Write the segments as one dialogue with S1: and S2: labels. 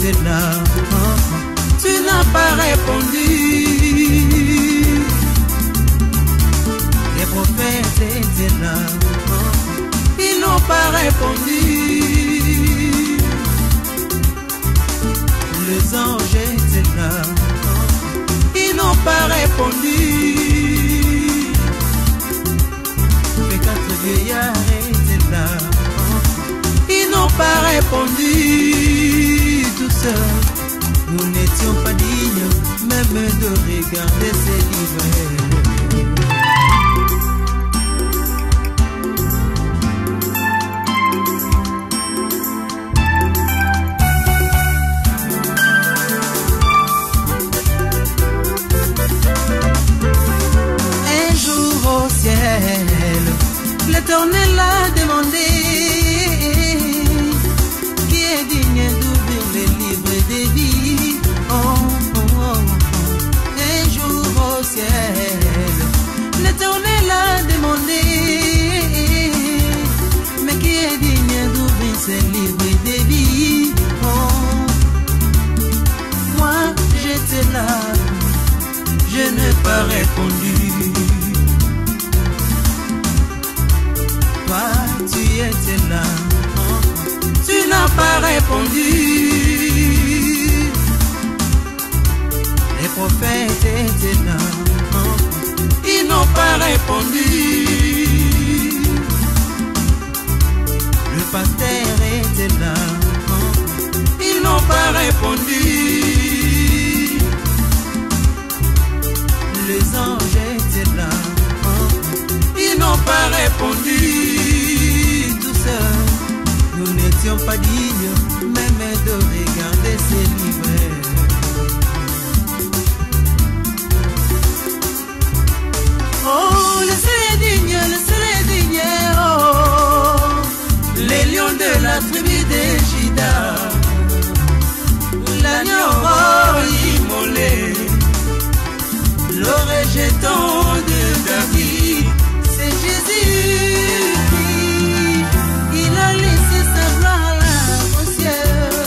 S1: étais là, tu n'as pas répondu. Les prophètes étaient là, ils n'ont pas répondu. Les anges étaient là, ils n'ont pas répondu. Les 4 vieillards étaient là, ils n'ont pas répondu. Tous nous n'étions pas dignes même de regarder ces livres. L'Éternel a demandé qui est digne d'ouvrir les livres des vies. Oh, oh, oh. Un jour au ciel, l'Éternel a demandé mais qui est digne d'ouvrir ces livres des vies. Oh, moi j'étais là, je n'ai pas répondu. Tu étais là, tu n'as pas répondu. Les prophètes étaient là, ils n'ont pas répondu. Le pasteur était là, ils n'ont pas répondu. Les anges étaient là, ils n'ont pas répondu. Nous n'étions pas dignes même de regarder ces livres. Oh, le seul est digne, oh, les lions de la tribu de Juda, l'agneau immolé, le rejeton de David, c'est Jésus. Il a laissé sa gloire au ciel.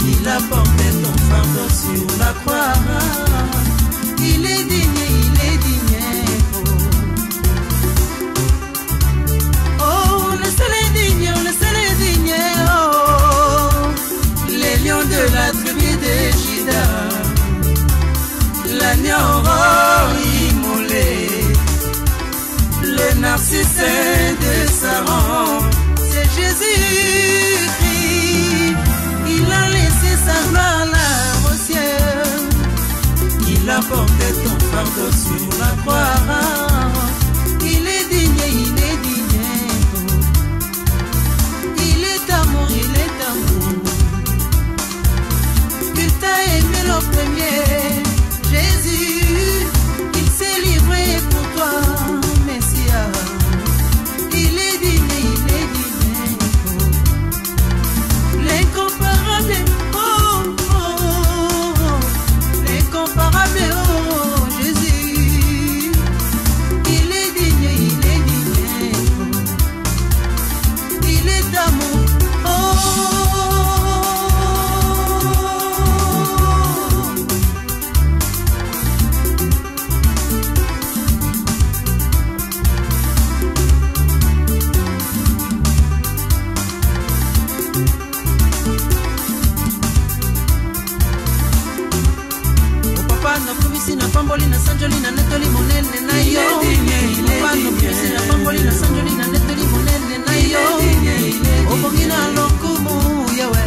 S1: Il a porté ton fardeau sur la croix. Il est digne, il est digne. Oh, le seul est digne, oh, les lions de la tribu de Juda, l'agneau immolé, le narcisse de Saron. Jésus-Christ, il a laissé sa gloire là au ciel. Il a porté ton fardeau sur la croix. Il est digne, il est digne. Il est amour, il est amour. Il t'a aimé le premier. Jésus, il s'est livré pour toi, Messia. Il est digne, il est digne. L'incomparable, oh, oh, oh, l'incomparable, oh, Jésus, il est digne, il est d'amour, oh. Na pamboli na sanjoli na netoli monene na yo. Pano pisi na pamboli na sanjoli na netoli monene na yo. Obongi na lokumu yawe.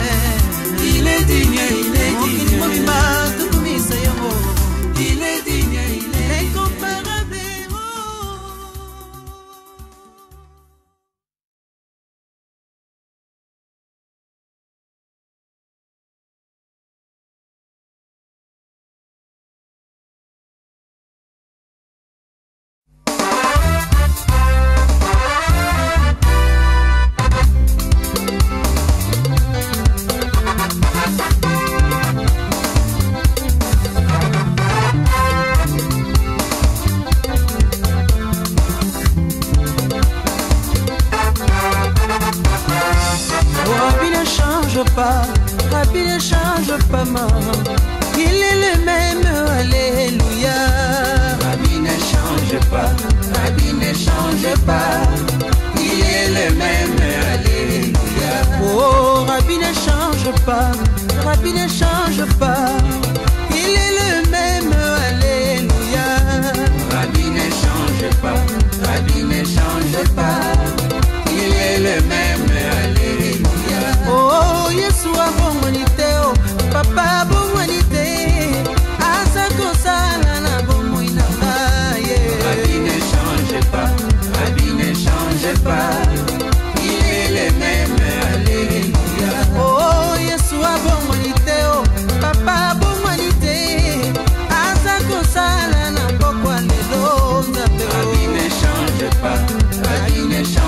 S1: Il est digne, il est digne. Mokili mobimba tukumisa yango. Il est digne, il est digne. pas, maman. Il est le même, alléluia.
S2: Rabbi ne change pas, Rabbi ne change pas. Il est le même, alléluia.
S1: Oh, Rabbi ne change pas, Rabbi ne change pas. Il est le même, alléluia.
S2: Rabbi ne change pas, Rabbi ne change pas. Il est le même, alléluia.
S1: Oh, Yeshua bonité, oh, papa bonité. Asako sala na bomoina.
S2: Rabbi ne change pas, Rabbi ne change pas. Il est le même, alléluia.
S1: Oh, Yeshua bonité, oh, papa bonité. Asako sala na bokwa lelo nzambe.
S2: Rabbi ne change pas, Rabbi ne change pas.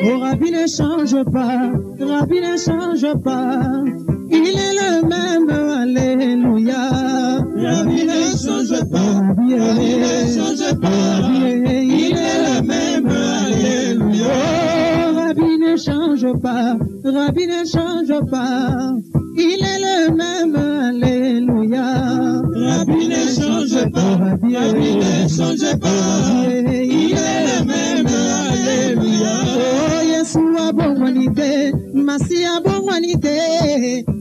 S1: Oh, Rabbi ne change pas, Rabbi ne change pas. Il est le même, alléluia.
S2: Rabbi ne change pas, Rabbi ne change pas. Il est le même, alléluia.
S1: Oh, Rabbi ne change pas, Rabbi ne change pas. Il est le même, alléluia.
S2: Rabbi ne change pas, Rabbi ne change pas. Il est le même, alléluia.
S1: Oh, Yeshua bonwanite, Masia bonwanite,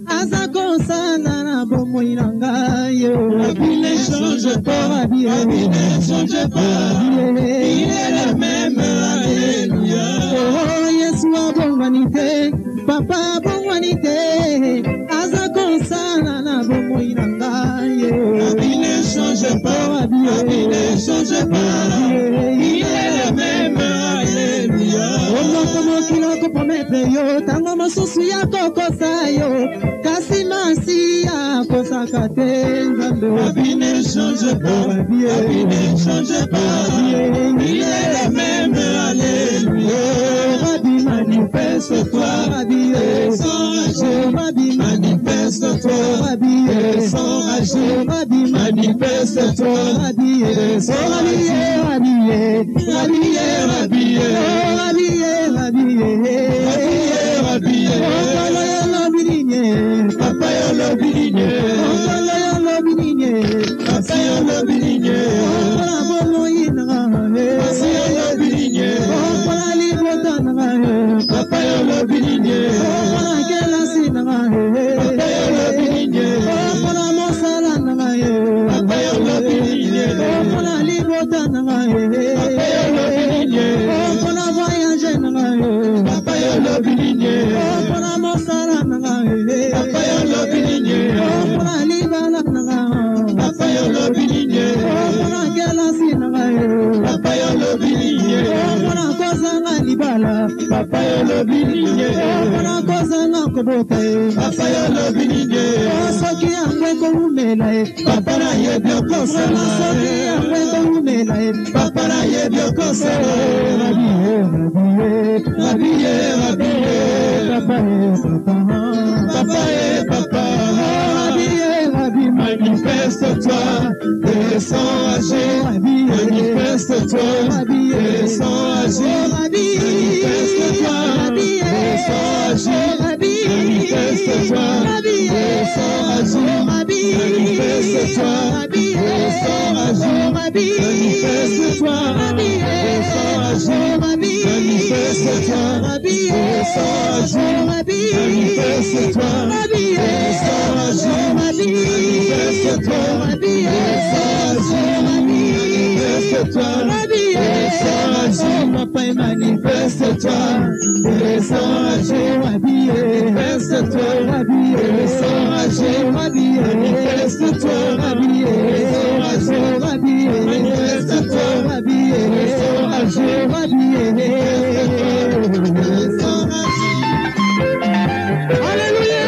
S1: Azako sana bonwananga yo.
S2: Rabbi ne change pas, Rabbi ne change pas. Il est le même, alléluia.
S1: Oh, Yeshua bonwanite, Papa bonwanite, Azako sana bonwananga yo.
S2: Rabbi ne change pas, Rabbi ne change pas. Il est le même, alléluia.
S1: Como kiloko promete yo, tango mosusu ya kokosa yo, kasi masi ya kosaka te nzambe.
S2: Rabbi ne change pas, Rabbi ne change pas. Il est le même, alléluia.
S1: Rabbi
S2: manifeste-toi,
S1: Rabbi
S2: sans agir.
S1: Rabbi
S2: Manifeste-toi,
S1: Rabbi
S2: sans agir.
S1: Rabbi
S2: Manifeste-toi,
S1: Rabbi
S2: sans agir.
S1: Rabbi
S2: Rabbi, Rabbi, Papa yo lobilinye, Papa yo lobilinye, Papa yo lobilinye, Papa yo lobilinye, Papa yo lobilinye, Papa yo lobilinye, Papa yo lobilinye, Papa yo lobilinye, Papa yo lobilinye, Papa yo lobilinye, Papa yo lobilinye, Papa yo lobilinye, Papa yo lobilinye, Papa na yebyo kosala, Papa na yebyo kosala, Rabbi, Rabbi, Papa et Papa, Rabbi, manifeste-toi, descends agir, manifeste-toi, descends agir, manifeste-toi, descends agir, manifeste-toi, descends agir, manifeste-toi, descends agir, manifeste-toi, descends agir, manifeste-toi, descends agir, manifeste-toi, descends agir, manifeste-toi, manifeste-toi, descends agir, papa manifeste-toi, descends agir, manifeste-toi, descends agir, manifeste-toi, descends agir, manifeste-toi, descends agir, descends agir.
S1: Alléluia.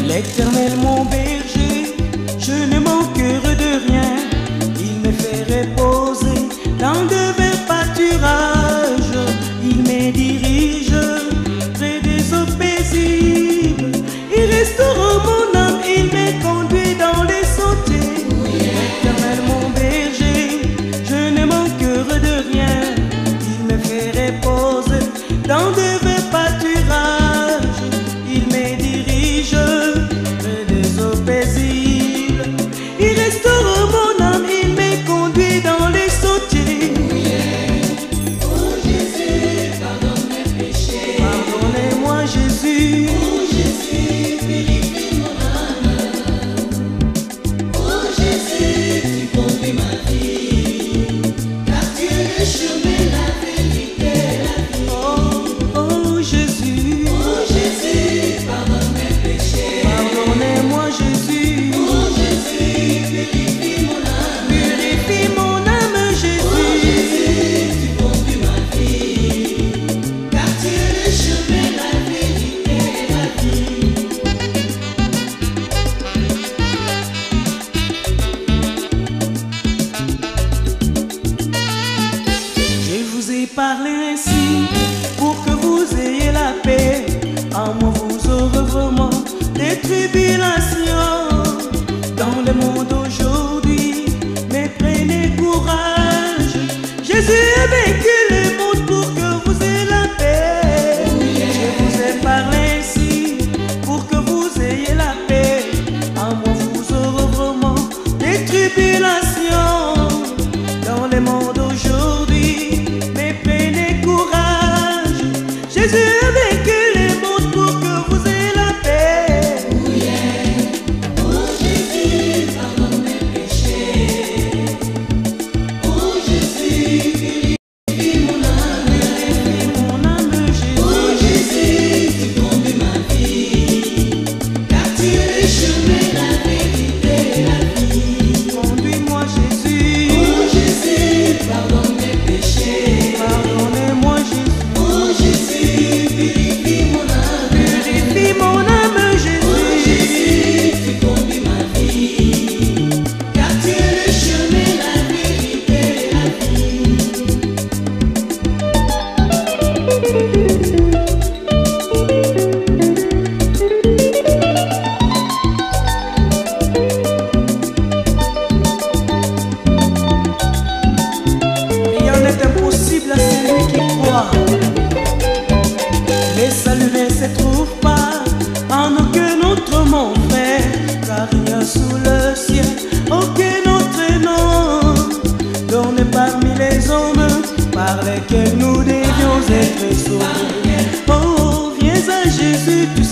S3: L'Éternel mon berger, je ne manquerai de rien. Il me fait reposer dans de verts pâturages. Il me dirige près des eaux paisibles. Il restaure mon âme, il me conduit dans les sentiers. L'Éternel mon berger, je ne manquerai de rien. Il me fait reposer dans de verts pâturages. Il me dirige près des eaux paisibles. Il restaure mon âme, il me conduit dans les sentiers.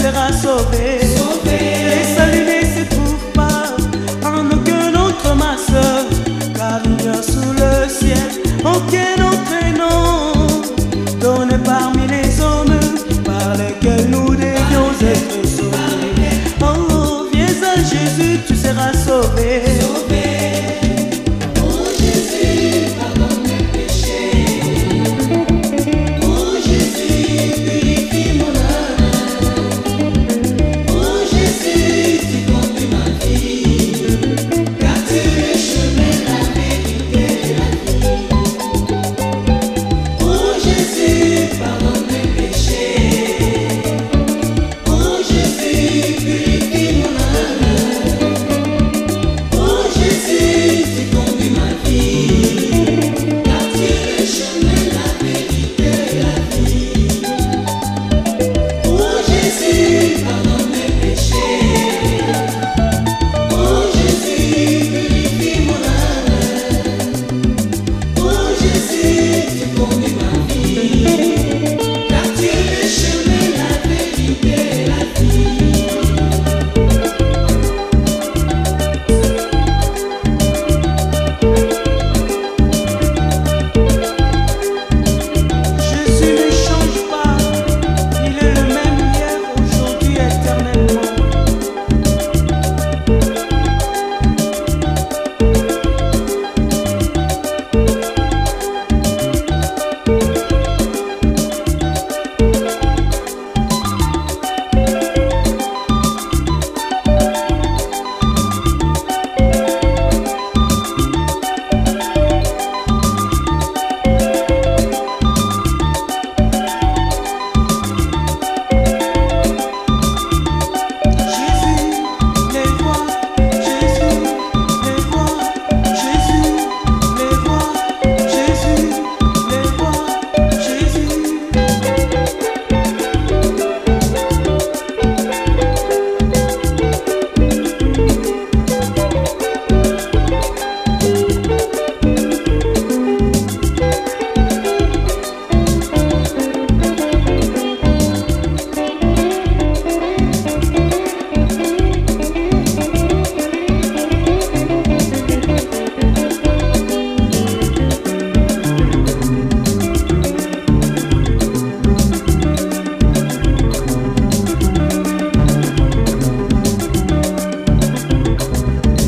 S3: seras sauvé. Les saluts ne se trouvent pas en aucun autre, ma soeur, car il n'y a sous le ciel aucun autre nom donné parmi les hommes par lesquels nous devions être sauvés. Oh, viens à Jésus, tu seras sauvé.
S4: Oh Jésus, pardonne mes péchés. Oh Jésus, purifie mon âme. Oh Jésus, tu conduis ma vie, car tu es le chemin, la vérité et la vie. Oh Jésus, pardonne mes péchés. Oh Jésus, purifie mon âme. Oh Jésus, tu conduis ma vie, car tu es le chemin, la vérité et la vie. Oh Jésus, pardonne mes péchés. Oh Jésus, purifie mon âme. Oh Jésus, tu conduis ma vie, car tu es le chemin, la vérité et la vie.
S3: Jésus ne change pas, il est le même hier, aujourd'hui, éternellement. Jésus, les voix, Jésus, les voix, Jésus, les voix, Jésus, les voix, Jésus.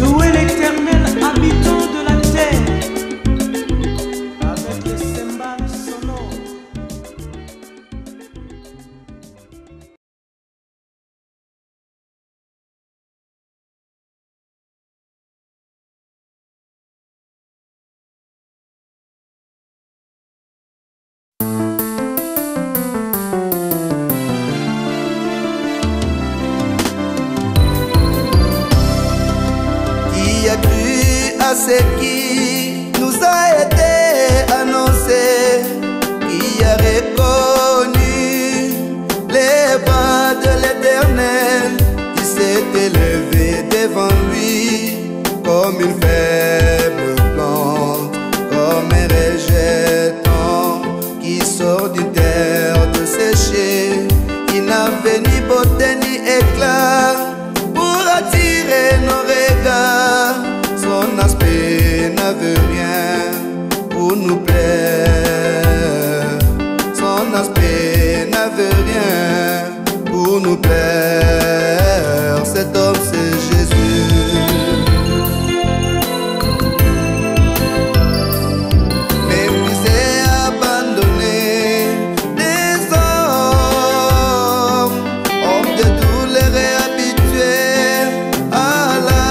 S3: Louez l'Éternel, habitant de la terre, avec les cymbales sonores.
S5: Qui a cru à ce qui nous a été annoncé, qui a reconnu les pas de l'Éternel, qui s'est élevé devant lui comme une faible plante, comme un rejeton qui sort d'une terre desséchée, qui n'avait ni beauté ni éclat pour attirer nos regards. Son aspect n'avait rien pour nous plaire. Son aspect n'avait rien pour nous plaire. Cet homme c'est Jésus. Méprisé, abandonné des hommes, homme de douleur et habitué à la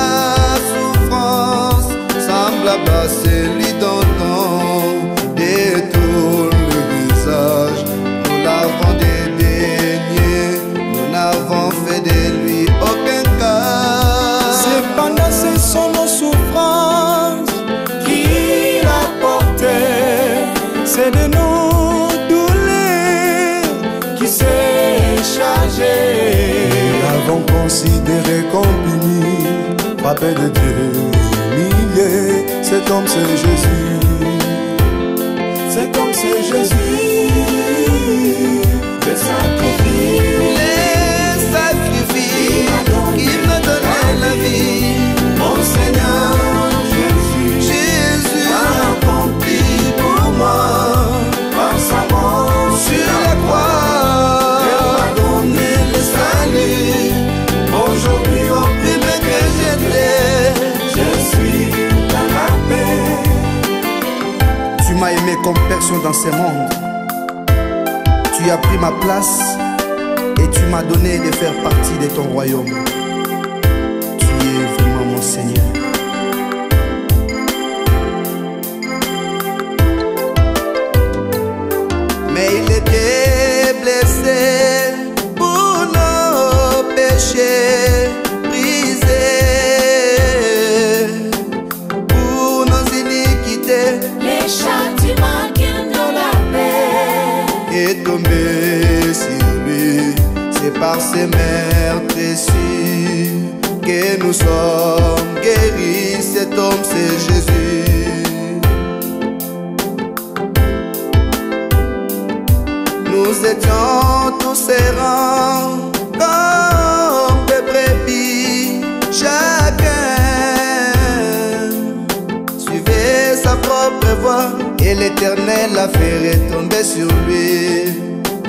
S5: souffrance, semblable à celui dont on détourne le visage. Nous l'avons dédaigné, nous n'avons fait de lui aucun cas.
S6: Cependant, ce sont nos souffrances qu'il a portées, c'est de nos douleurs qui s'est chargé. Nous l'avons considéré comme puni, frappé de Dieu, humilié. Cet homme c'est Jésus, cet homme c'est Jésus, le sacrifice.
S5: dans ce monde. Tu as pris ma place et tu m'as donné de faire partie de ton royaume. Tu es vraiment mon Seigneur. Mais il était blessé pour nos péchés, brisé pour nos iniquités.
S4: Les châtiments qui nous la paix
S5: Est tombé sur lui, c'est par ses meurtrissures que nous sommes guéris. Cet homme c'est Jésus. Nous étions tous errants comme des brebis, chacun suivait sa propre voie, et l'Éternel a fait retomber sur lui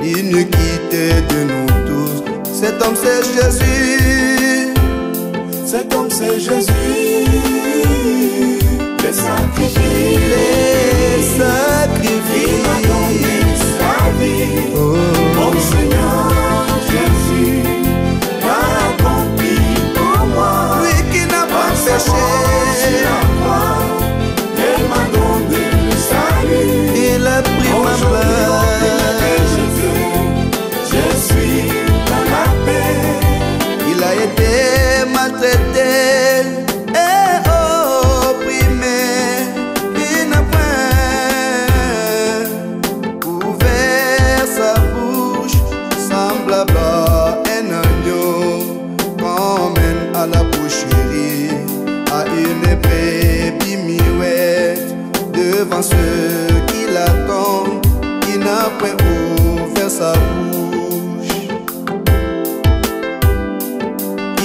S5: l'iniquité de nous tous. Cet homme c'est Jésus.
S6: Cet homme c'est Jésus. Les sacrifiés,
S5: Les sacrifiés,
S6: il a donné sa vie.
S5: oh.
S6: Mon Seigneur Jésus a accompli pour moi.
S5: Lui qui n'a pas péché,
S6: Il m'a donné le salut.
S5: il a pris ma place.
S6: Je suis dans la paix.
S5: Il a été maltraité et opprimé. Il n'a point ouvert sa bouche, semblable à un agneau qu'on mène à la boucherie, à une brebis muette devant ceux qui l'attendent. Il n'a point ouvert sa bouche.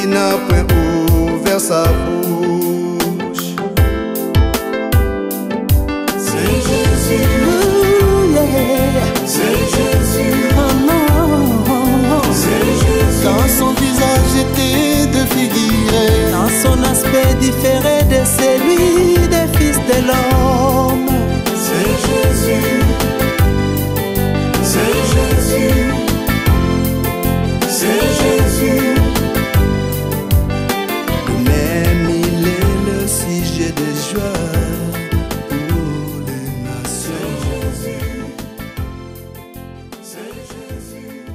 S5: Il n'a point ouvert sa bouche.
S6: C'est Jésus, c'est Jésus, c'est Jésus.
S1: Quand son visage était défiguré, dans son aspect différé de celui des fils de l'homme,
S6: C'est Jésus, c'est Jésus, c'est Jésus.
S5: Même il est le sujet de joie pour les nations.
S6: C'est Jésus.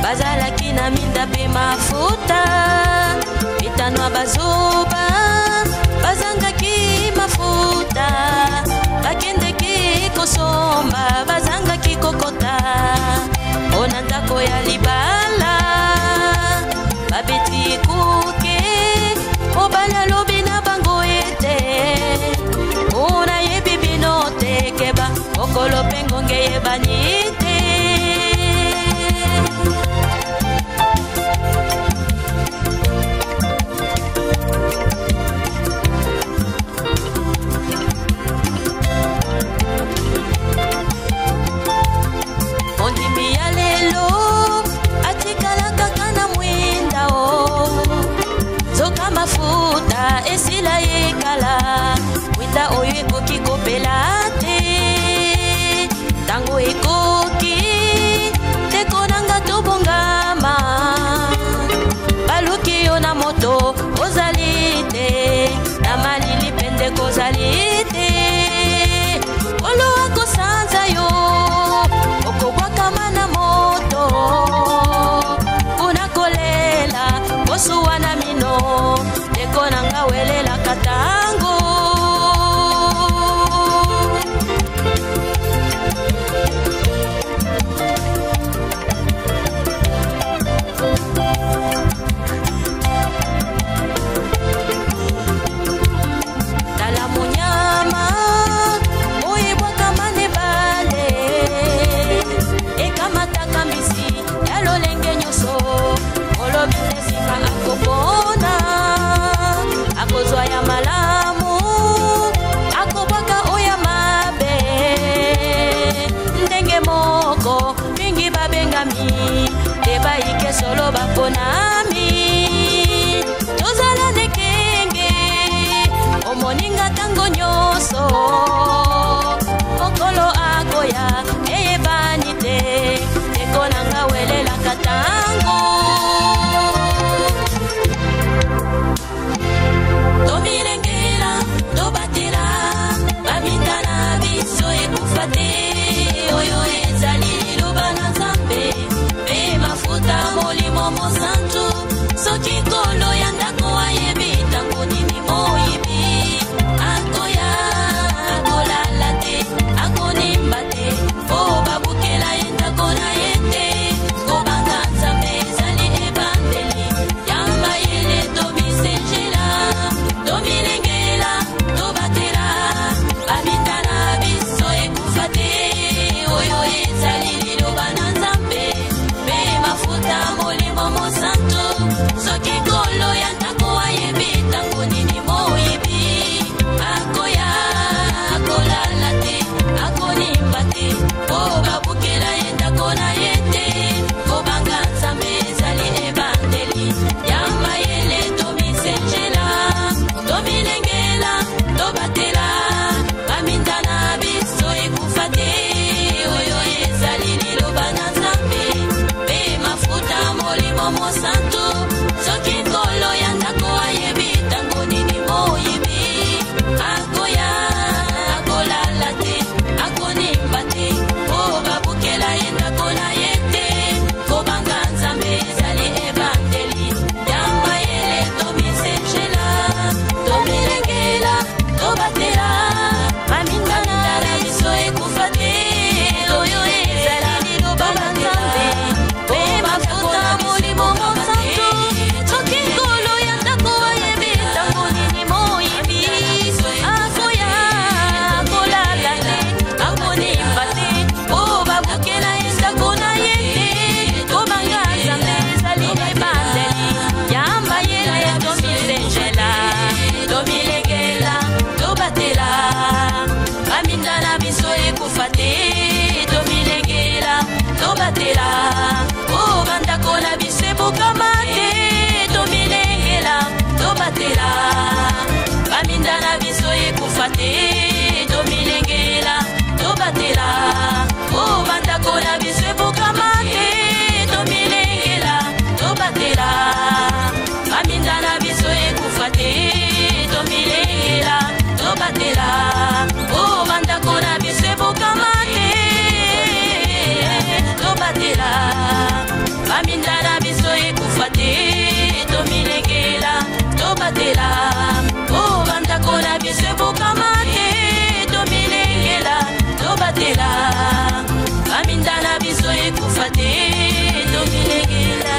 S7: bazalaki na minda pe mafuta mitanwa bazuba bazangaki mafuta bakendeki kosomba bazangaki kokota ona ndako ya libala babeti kuke obala lobi na bango ete ona yebi bino tekeba okolo pengonge yebanite mafuta esila ekala winda oyo ekoki kopela te tango ekoki tekonanga tobongama baluki yo na moto ozali te na malili pende kozali te solo baponami tozala nekenge omoninga tango nyonso okolo akoya eyebani te ekonanga welelaka tango tomilengela tobatela bamintana biso ekufa te oyo ezali liloba na nzambe mpe mafuta molimo mosantu soki nkolo ya ndako ayebi ntango nini moyibi akoya akolala te akonimba te po babukela ye ndako na ye te kobanga nzambe ezali ebandeli yamba yele tomisenjela tomilengela tobatela bamintana biso ekufa te oyo ezali liloba na nzambe mpe mafuta molimo mosantu soki nkolo ya ndako ayebi ntango nini moyibi akoya akolala te akonimba te po babukela ye ndako na ye te kobanga nzambe ezali ebandeli yamba yele tomisenjela tomilengela tobatela bamintana biso ekufa te oyo ezali liloba na nzambe mpe mafuta molimo mosantu soki nkolo ya ndako ayebi ntango nini moyibi akoya akolala te akonimba te po babukela ye ndako na ye te kobanga nzambe ezali ebandeli yamba yele tomisenjela tomilengela tobatela bamintana biso ekufa te oyo ezali liloba na nzambe mpe mafuta molimo mosantu soki nkolo ya ndako ayebi ntango nini moyibi akoya akolala te akonimba te po babukela ye ndako na ye te kobanga nzambe ezali ebandeli yamba yele tomisenjela tomilengela tobatela bamintana biso ekufa te tomilengela tobatela o bandako na biso ebukama te tomilengela tobatela bamintana biso ekufa te tomilengela tobatela o bandako na biso ebukama te tomilengela tobatela bamintana biso ekufa te tomilengela tobatela o bandako na biso ebukama te tobatela bamintana biso ekufa te tomilengela tobatela o bandako na biso ebukama te tomilengela tobatela bamintana biso ekufa te tomilengela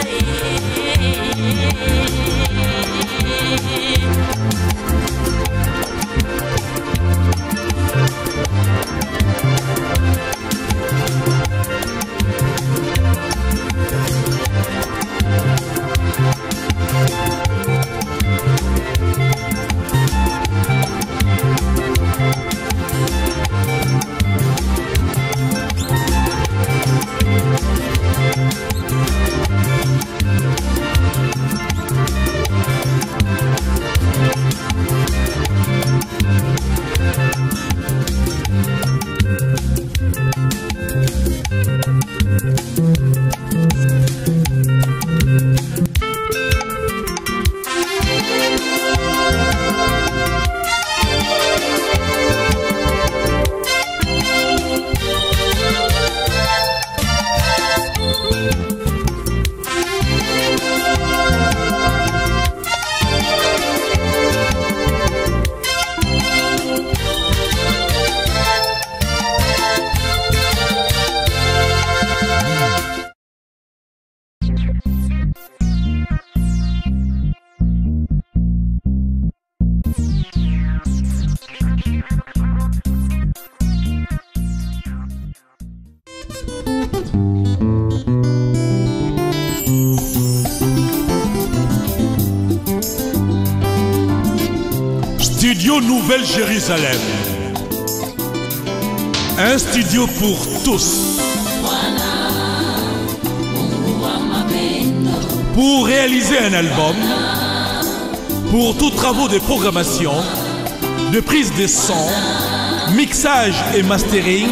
S8: Studio Nouvelle Jérusalem. Un studio pour tous.
S4: Mungu wa mapendo
S8: Pour réaliser un album, pour tous travaux de programmation, de prise de son, mixage et mastering,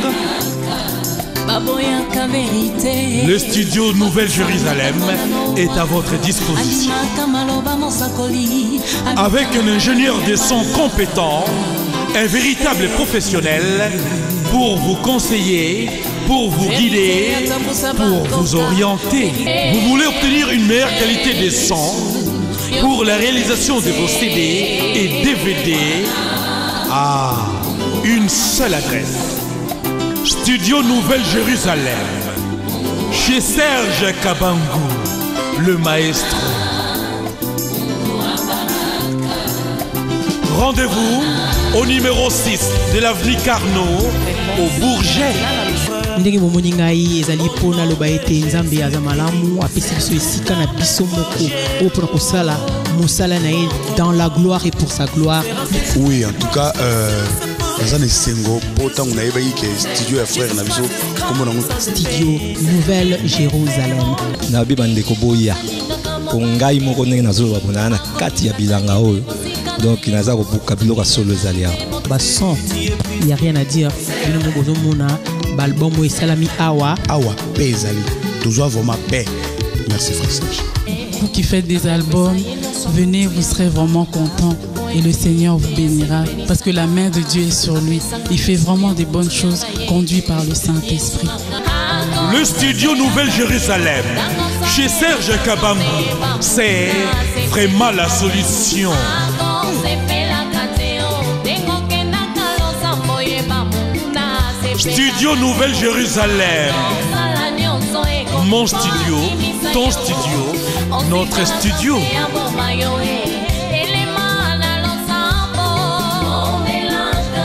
S8: le studio Nouvelle-Jérusalem est à votre disposition. Avec un ingénieur de son compétent, un véritable professionnel pour vous conseiller, pour vous guider, pour vous orienter. Vous voulez obtenir une meilleure qualité de son pour la réalisation de vos CD et DVD? Ah, une seule adresse. Studio Nouvelle-Jérusalem, chez Serge Kabangou, le maestro. Rendez-vous au numéro 6 de l'avenue Carnot, au Bourget.
S3: ndenge bomoni ngai ezali mpona loba ete nzambe aza malamu apesi biso esika na biso moko oyo mpona kosala mosala na ye dans la gloire et pour sa gloire.
S9: Oui, en tout cas naza na esengo mpo ntango nayebaki ke studio ya frère na biso kombo nango
S3: Studio Nouvelle Jérusalem.
S10: nabi bandeko boya po ngai moko ndenge nazoloba mpona na kati ya bilanga oyo, donc naza kobuka biloko ya solo ezali awa
S3: Bason, il n'y a rien à dire. Bino moko bozomona balbum oyo esalami awa
S9: mpe ezali tozwa vraiment paix. Merci frère Serge.
S11: Vous qui faites des albums, venez, vous serez vraiment contents et le Seigneur vous bénira parce que la main de Dieu est sur lui. Il fait vraiment des bonnes choses conduit par le Saint-Esprit.
S8: Le studio Nouvelle-Jérusalem, chez Serge Kabangou, c'est vraiment la solution. Studio Nouvelle-Jérusalem, mon studio, ton studio, notre studio.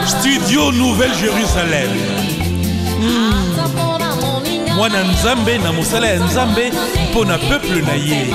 S8: Studio Nouvelle-Jérusalem. Mwana Nzambe na mosala ya Nzambe mpona peuple na ye.